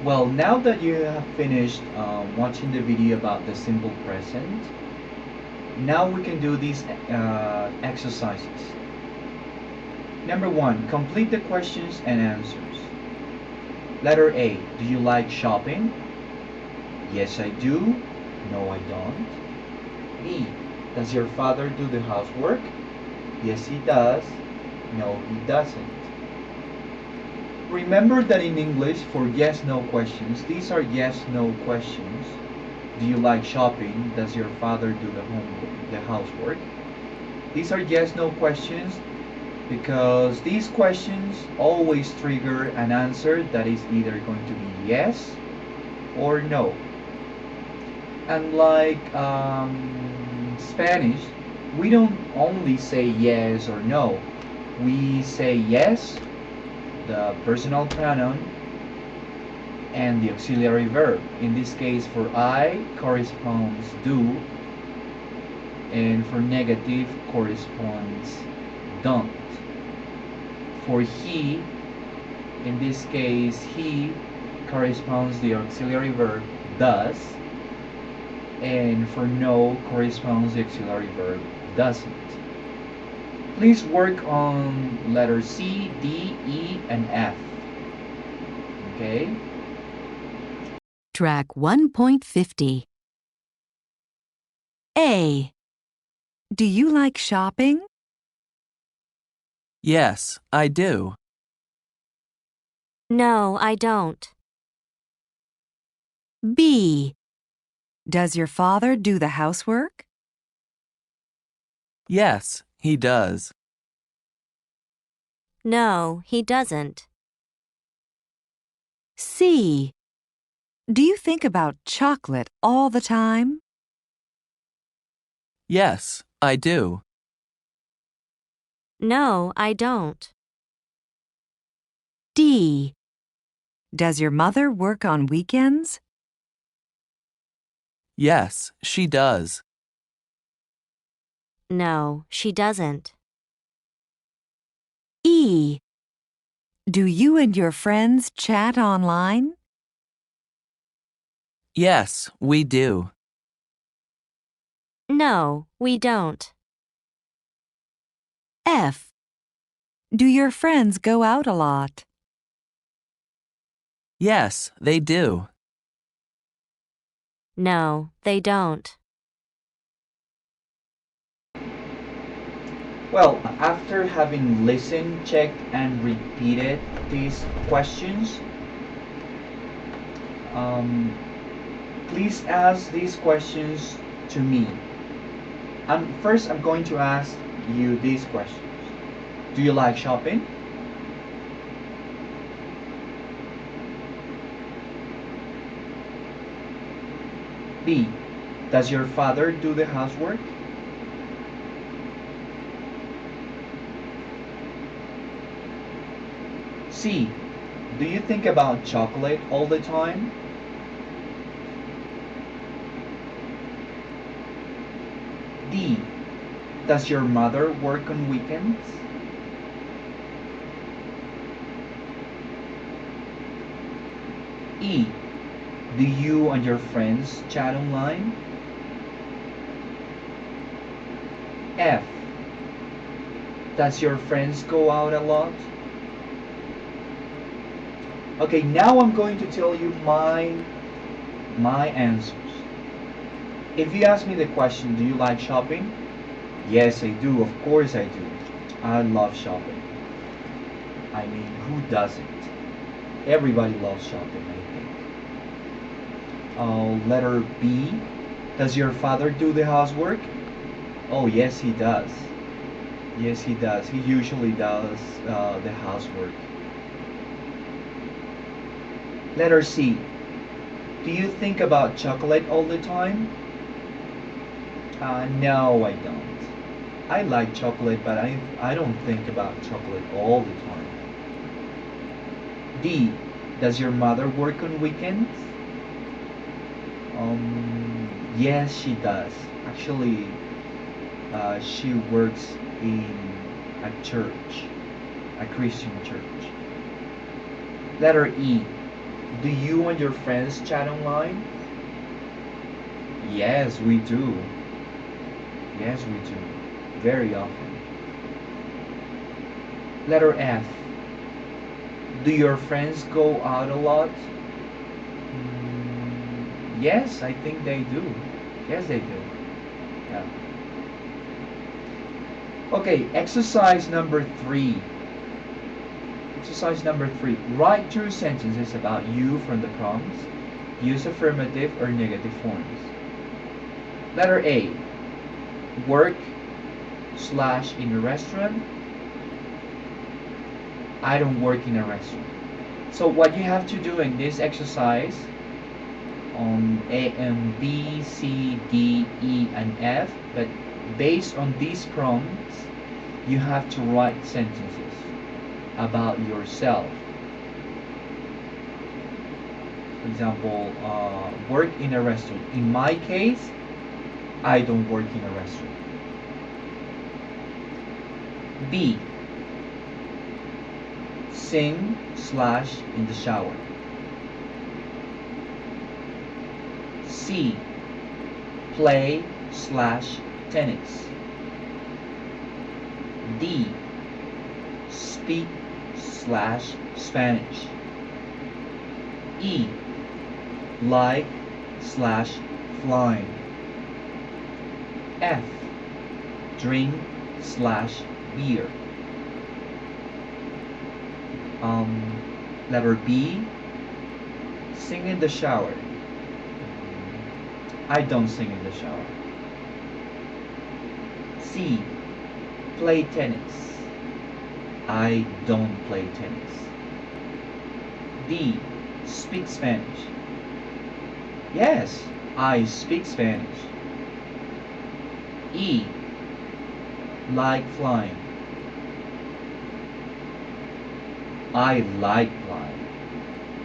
Well, now that you have finished watching the video about the simple present, now we can do these exercises. Number one, complete the questions and answers. Letter A, do you like shopping? Yes, I do. No, I don't. B, does your father do the housework? Yes, he does. No, he doesn't. Remember that in English, for yes-no questions, these are yes-no questions. Do you like shopping? Does your father do the housework? These are yes-no questions because these questions always trigger an answer that is either going to be yes or no. Unlike Spanish, we don't only say yes or no. We say yes, the personal pronoun, and the auxiliary verb. In this case, for I corresponds do, and for negative corresponds don't. For he, in this case, he corresponds the auxiliary verb does, and for no corresponds the auxiliary verb doesn't. Please work on letter C, D, E, and F. Okay? Track 1.50. A. Do you like shopping? Yes, I do. No, I don't. B. Does your father do the housework? Yes, he does. No, he doesn't. C. Do you think about chocolate all the time? Yes, I do. No, I don't. D. Does your mother work on weekends? Yes, she does. No, she doesn't. E. Do you and your friends chat online? Yes, we do. No, we don't. F. Do your friends go out a lot? Yes, they do. No, they don't. Well, after having listened, checked, and repeated these questions, um, please ask these questions to me. First, I'm going to ask you these questions. Do you like shopping? B. Does your father do the housework? C. Do you think about chocolate all the time? D. Does your mother work on weekends? E. Do you and your friends chat online? F. Does your friends go out a lot? Okay, now I'm going to tell you my answers. If you ask me the question, do you like shopping? Yes, I do. Of course I do. I love shopping. I mean, who doesn't? Everybody loves shopping, I think. Letter B. Does your father do the housework? Oh, yes, he does. Yes, he does. He usually does the housework. Letter C. Do you think about chocolate all the time? No, I don't. I like chocolate, but I don't think about chocolate all the time. D. Does your mother work on weekends? Yes, she does. Actually, she works in a church, a Christian church. Letter E. Do you and your friends chat online? Yes, we do. Yes, we do. Very often. Letter F. Do your friends go out a lot? Yes, I think they do. Yes, they do. Yeah. Okay, exercise number 3. Exercise number 3. Write 2 sentences about you from the prompts. Use affirmative or negative forms. Letter A. Work / in a restaurant. I don't work in a restaurant. So what you have to do in this exercise on A and B, C, D, E, and F, but based on these prompts, you have to write sentences about yourself. For example, work in a restaurant. In my case, I don't work in a restaurant. B. Sing / in the shower. C. Play / tennis. D. Speak / Spanish. E. Like / flying. F. Drink / beer. Letter B. Sing in the shower. I don't sing in the shower. C. Play tennis. I don't play tennis. D. Speak Spanish. Yes, I speak Spanish. E. Like flying. I like flying.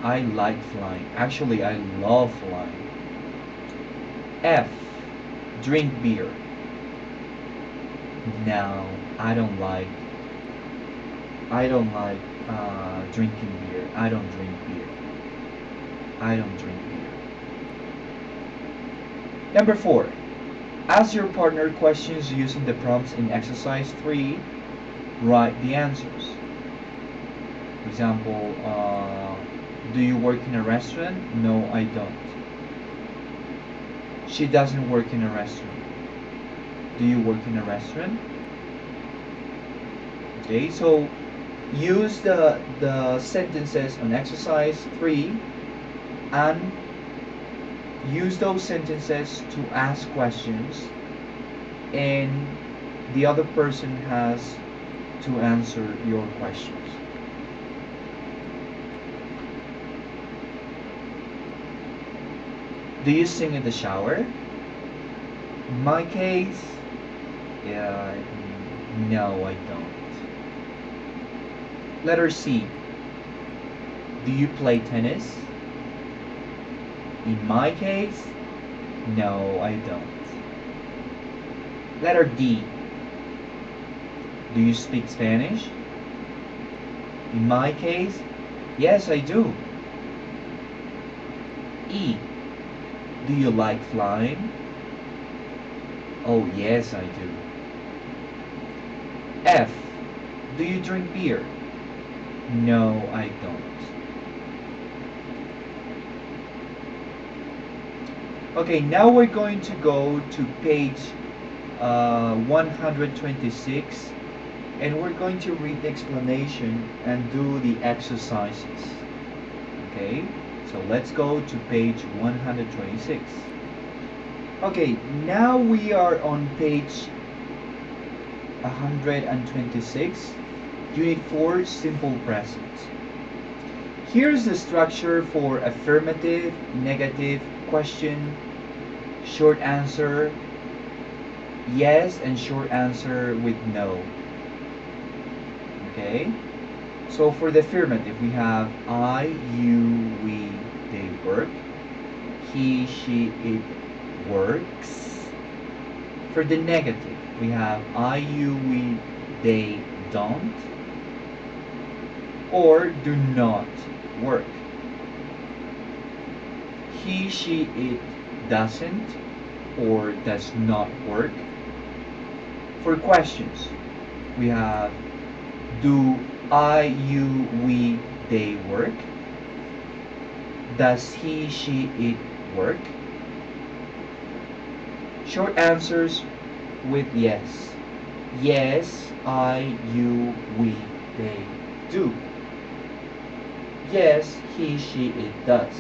I like flying. Actually, I love flying. F. Drink beer. No, I don't like drinking beer. I don't drink beer. I don't drink beer. Number 4. Ask your partner questions using the prompts in exercise 3. Write the answers. For example, do you work in a restaurant? No, I don't. She doesn't work in a restaurant. Do you work in a restaurant? Okay, so use the sentences on exercise 3 and use those sentences to ask questions, and the other person has to answer your questions. Do you sing in the shower? In my case, no, I don't. Letter C. Do you play tennis? In my case, no, I don't. Letter D. Do you speak Spanish? In my case, yes, I do. E. Do you like flying? Oh, yes, I do. F. Do you drink beer? No, I don't. Okay, now we're going to go to page 126, and we're going to read the explanation and do the exercises. Okay, so let's go to page 126. Okay, now we are on page 126, Unit 4, Simple Present. Here's the structure for affirmative, negative, question, short answer, yes, and short answer with no. Okay, so for the affirmative, we have I, you, we, they work. He, she, it works. For the negative, we have I, you, we, they don't, or do not work. he, she, it doesn't or does not work. For questions, we have do I, you, we, they work? Does he, she, it work? Short answers with yes. Yes, I, you, we, they do. Yes, he, she, it does.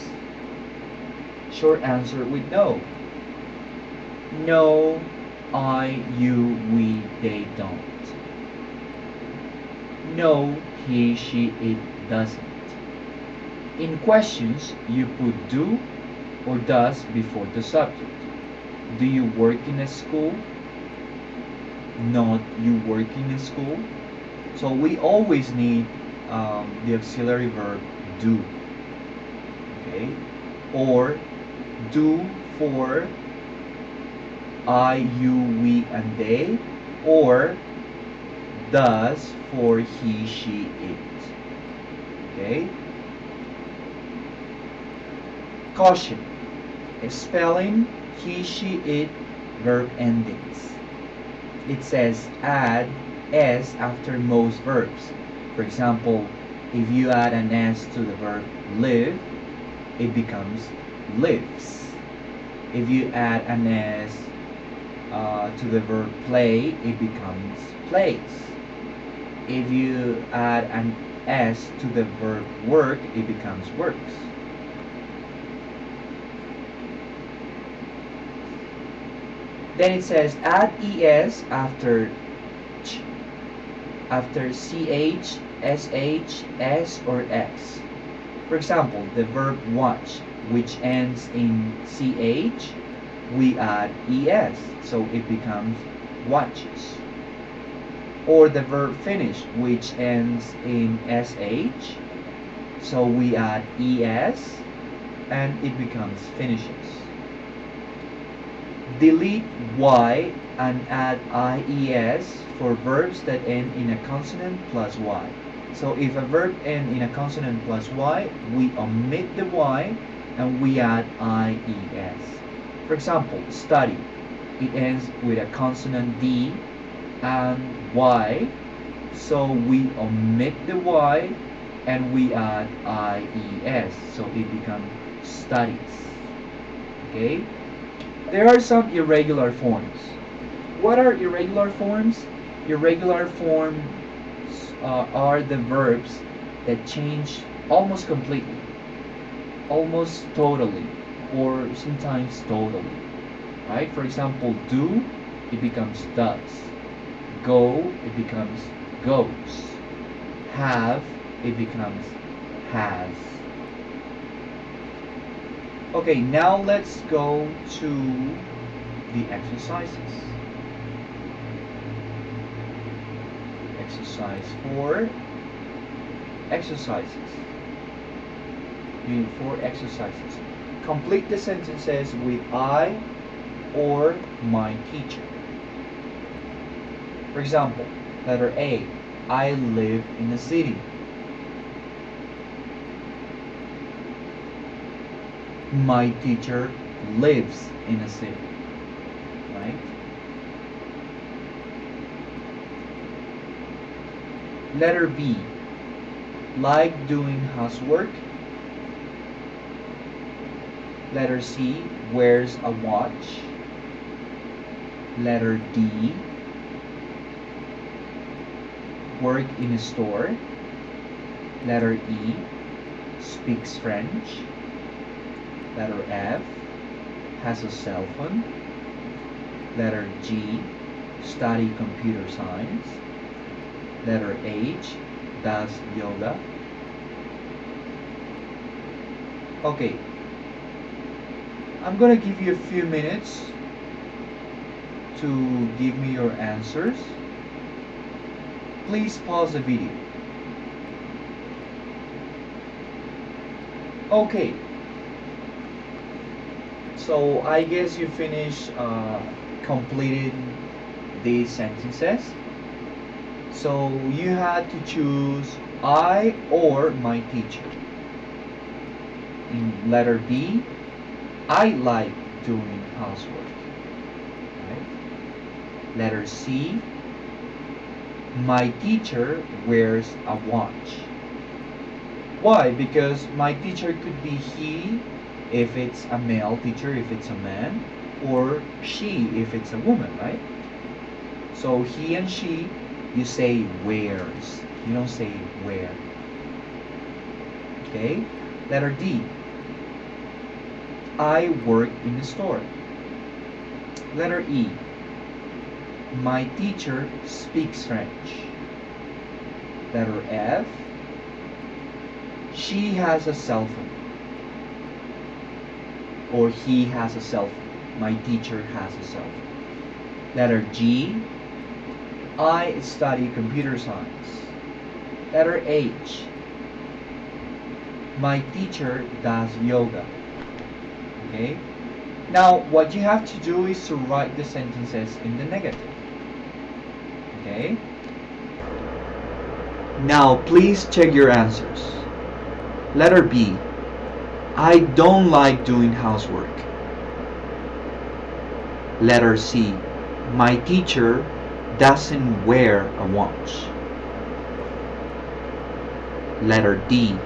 Short answer with no. No, I, you, we, they don't. No, he, she, it doesn't. In questions, you put do or does before the subject. Do you work in a school? Not you work in a school. So we always need the auxiliary verb do. Okay? Or do for I, you, we, and they, or does for he, she, it. Okay? Caution. Spelling he, she, it verb endings. It says add s after most verbs. For example, if you add an s to the verb live, it becomes lives. If you add an s to the verb play, it becomes plays. If you add an s to the verb work, it becomes works. Then it says add es after ch, after ch, sh, s, or x. For example, the verb watch, which ends in ch, we add es, so it becomes watches. Or the verb finish, which ends in sh, so we add es, and it becomes finishes. Delete y and add ies for verbs that end in a consonant plus y. So if a verb ends in a consonant plus y, we omit the y and we add ies. For example, study. It ends with a consonant d and y, so we omit the y and we add ies, so it becomes studies. Okay? There are some irregular forms. What are irregular forms? Irregular forms are the verbs that change almost completely, almost totally, or sometimes totally. Right? For example, do, it becomes does. Go, it becomes goes. Have, it becomes has. Okay, now let's go to the exercises. Exercise 4. Exercises. Unit 4 exercises. Complete the sentences with I or my teacher. For example, letter A, I live in a city. My teacher lives in a city, right? Letter B, like doing housework. Letter C, wears a watch. Letter D, work in a store. Letter E, speaks French. Letter F, has a cell phone. Letter G, study computer science. Letter H, does yoga. Okay, I'm gonna give you a few minutes to give me your answers. Please pause the video. Okay, so I guess you finished completed these sentences. So you had to choose I or my teacher. In letter B, I like doing housework. Right? Letter C. My teacher wears a watch. Why? Because my teacher could be he if it's a male teacher, if it's a man, or she if it's a woman, right? So he and she, you say wears. You don't say wear. Okay? Letter D. I work in the store. Letter E. My teacher speaks French. Letter F. She has a cell phone. Or he has a cell phone. My teacher has a cell phone. Letter G. I study computer science. Letter H. My teacher does yoga. Okay? Now, what you have to do is to write the sentences in the negative. Okay? Now, please check your answers. Letter B. I don't like doing housework. Letter C. My teacher doesn't wear a watch. Letter D.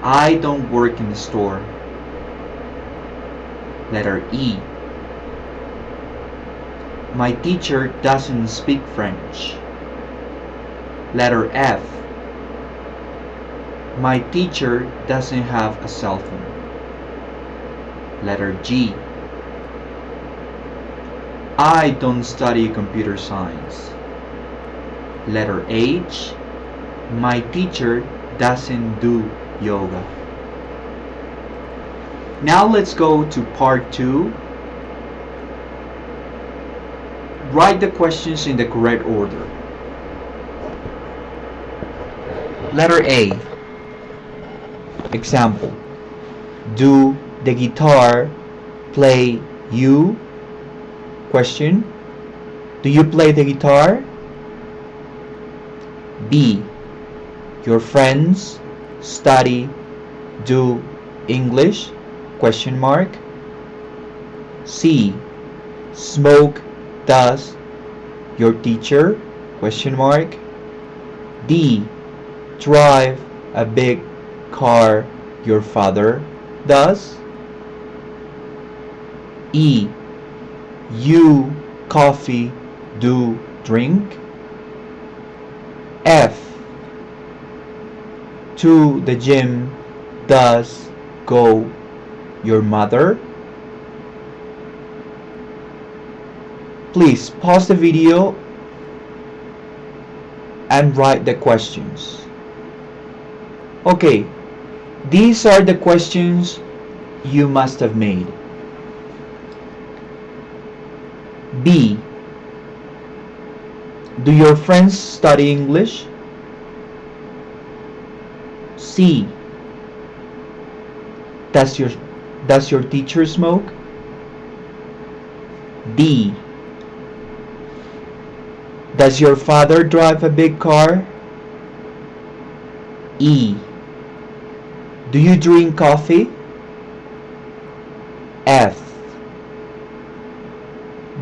I don't work in the store. Letter E. My teacher doesn't speak French. Letter F. My teacher doesn't have a cell phone. Letter G. I don't study computer science. Letter H. My teacher doesn't do yoga. Now let's go to part 2. Write the questions in the correct order. Letter A. Example. Do the guitar play you? Question. Do you play the guitar? B. Your friends study do English? Question mark. C. Smoke does your teacher? Question mark. D. Drive a big car your father does? E. You coffee do drink? F. To the gym does go your mother? Please pause the video and write the questions. Okay, these are the questions you must have made. B. Do your friends study English? C. Does your teacher smoke? D. Does your father drive a big car? E. Do you drink coffee? F.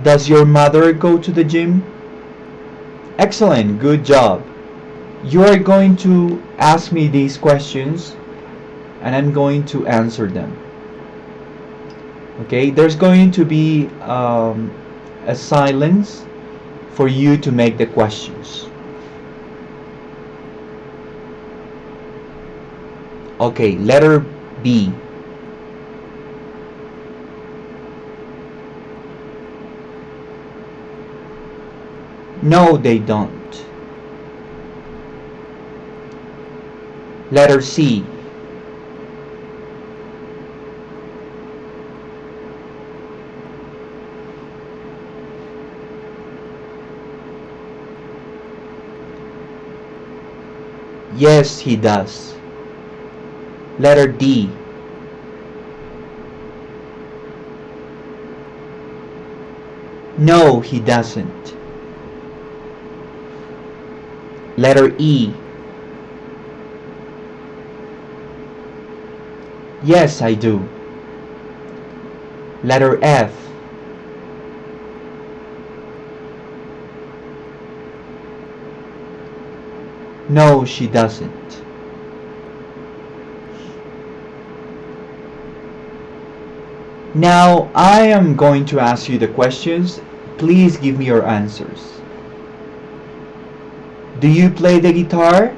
Does your mother go to the gym? Excellent, good job. You are going to ask me these questions and I'm going to answer them. Okay, there's going to be a silence for you to make the questions. Okay, letter B. No, they don't. Letter C. Yes, he does. Letter D. No, he doesn't. Letter E. Yes, I do. Letter F. No, she doesn't. Now I am going to ask you the questions. Please give me your answers. Do you play the guitar?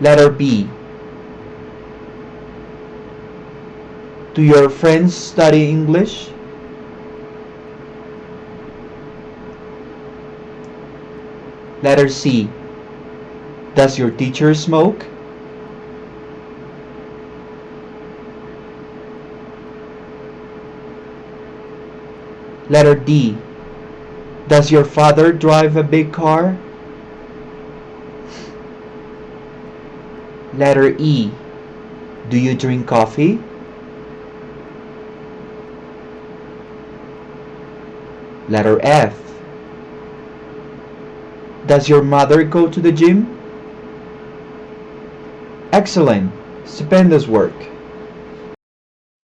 Letter B. Do your friends study English? Letter C. Does your teacher smoke? Letter D. Does your father drive a big car? Letter E. Do you drink coffee? Letter F. Does your mother go to the gym? Excellent. Stupendous work.